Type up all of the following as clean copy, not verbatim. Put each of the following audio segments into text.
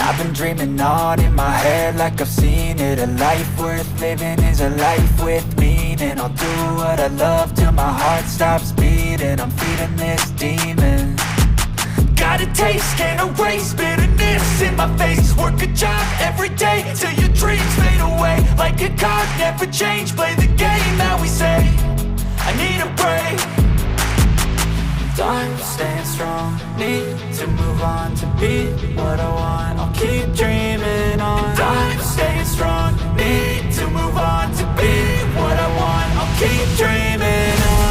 I've been dreaming on in my head like I've seen it. A life worth living is a life with meaning. I'll do what I love till my heart stops beating. I'm feeding this demon. Got a taste, can't erase bitterness in my face. Work a job every day till your dreams fade away. Like a card, never change, play the game that we say. I need a break. Time staying strong, need to move on to be what I want. I'll keep dreaming on. Time staying strong, need to move on to be what I want. I'll keep dreaming on.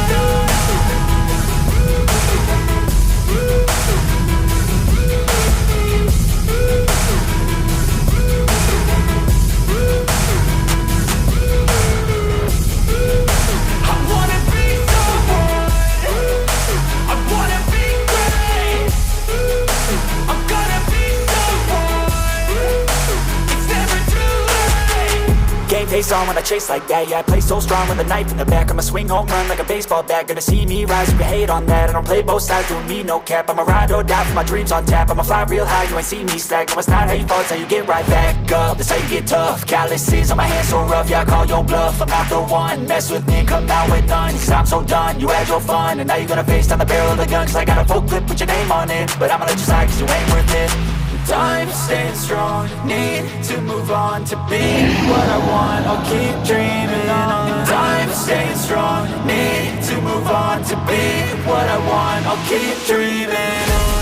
Face on when I chase like that. Yeah, I play so strong with a knife in the back. I'ma swing home run like a baseball bat. Gonna see me rise, you can hate on that. I don't play both sides, doing me no cap. I'ma ride or die for my dreams on tap. I'ma fly real high, you ain't see me slack. No, it's not how you fall, it's how you get right back up. That's how you get tough. Calluses on my hands so rough, yeah, I call your bluff. I'm not the one, mess with me and come out with none. Cause I'm so done, you had your fun. And now you're gonna face down the barrel of the gun. Cause I got a full clip with your name on it. But I'ma let you slide cause you ain't worth it. Time staying strong, need to move on to be what I want. I'll keep dreaming on. Time staying strong, need to move on to be what I want. I'll keep dreaming on.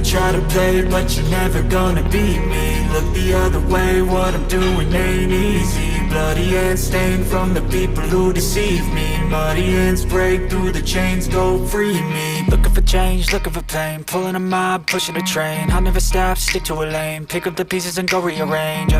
Try to play, but you're never gonna beat me. Look the other way, what I'm doing ain't easy. Bloody hands stained from the people who deceive me. Muddy hands break through the chains, go free me. Looking for change, looking for pain. Pulling a mob, pushing a train. I'll never stop, stick to a lane. Pick up the pieces and go rearrange.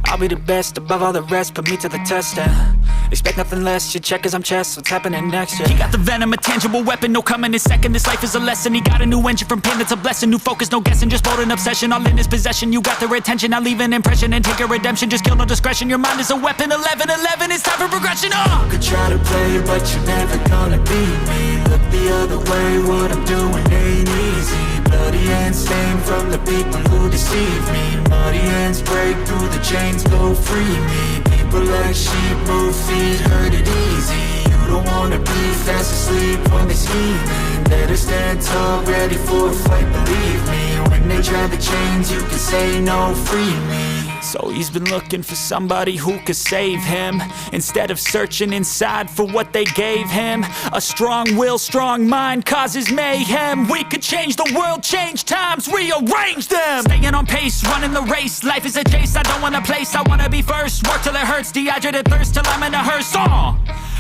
I'll be the best above all the rest, put me to the test and expect nothing less. You check as I'm chess, what's happening next? Yeah. He got the venom, a tangible weapon, no coming in second. This life is a lesson, he got a new engine from pain, that's a blessing. New focus, no guessing, just bold and obsession. All in his possession, you got their attention. I leave an impression and take a redemption. Just kill, no discretion, your mind is a weapon. 11-11, it's time for progression. You could try to play, but you're never gonna beat me. Look the other way, what I'm doing ain't easy. Bloody hands stained from the people who deceive me. Muddy hands break through the chains, go free me. People like sheep move feet, hurt it easy. You don't wanna be fast asleep when they're scheming. Better stand tall, ready for a fight, believe me. When they try the chains, you can say no, free me. So he's been looking for somebody who could save him, instead of searching inside for what they gave him. A strong will, strong mind causes mayhem. We could change the world, change times, rearrange them. Staying on pace, running the race. Life is a chase, I don't want a place, I wanna be first. Work till it hurts, dehydrated thirst till I'm in a hearse.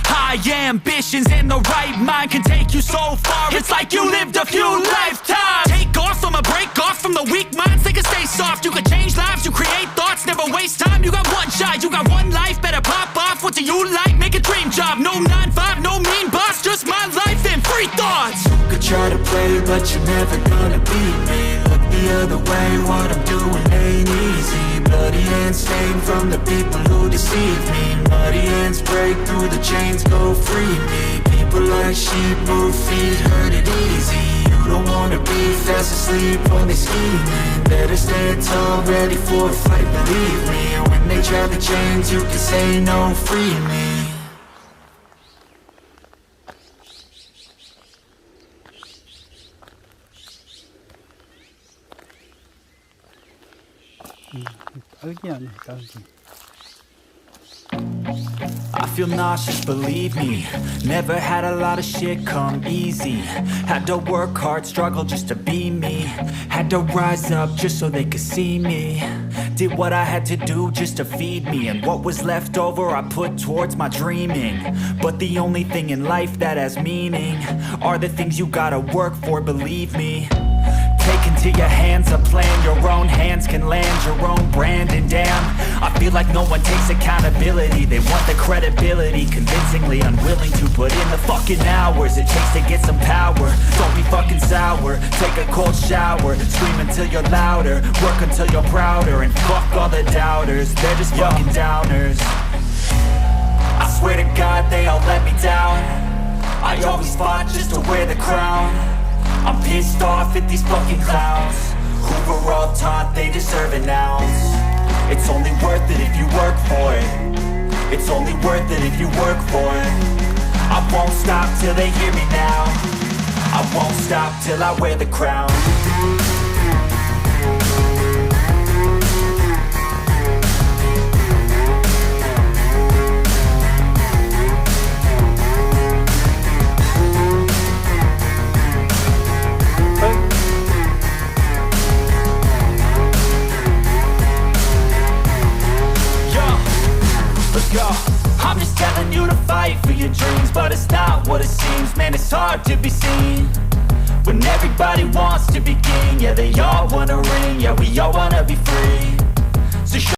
High ambitions and the right mind can take you so far. It's like you lived a few lifetimes. Take off, I'ma break off from the weak minds. They can stay soft, you can change lives, you create thoughts. Never waste time, you got one shot, you got one life. Better pop off, what do you like? Make a dream job, no 9-5, no mean boss. Just my life and free thoughts. You could try to play, but you're never gonna beat me. Look the other way, what I'm doing ain't easy. Bloody hands stained from the people who deceive me. Muddy hands break through the chains, go free me. People like sheep move feet, hurt it easy. You don't wanna be fast asleep when they're scheming. Better stand tall, ready for a fight, believe me. And when they try to change, you can say no, free me. 딸기 아니야, 딸기. I feel nauseous, believe me. Never had a lot of shit come easy. Had to work hard, struggle just to be me. Had to rise up just so they could see me. Did what I had to do just to feed me. And what was left over I put towards my dreaming. But the only thing in life that has meaning are the things you gotta work for, believe me. Take into your hands a plan, your own hands can land your own brand. And damn, I feel like no one takes accountability. They want the credibility, convincingly unwilling to put in the fucking hours it takes to get some power. Don't be fucking sour, take a cold shower. Scream until you're louder, work until you're prouder. And fuck all the doubters, they're just fucking downers. I swear to God they all let me down. I always fought just to wear the crown. I'm pissed off at these fucking clowns who were all taught they deserve an ounce. It's only worth it if you work for it. It's only worth it if you work for it. I won't stop till they hear me now. I won't stop till I wear the crown. I'm just telling you to fight for your dreams, but it's not what it seems. Man, it's hard to be seen when everybody wants to be king. Yeah, they all wanna ring, yeah,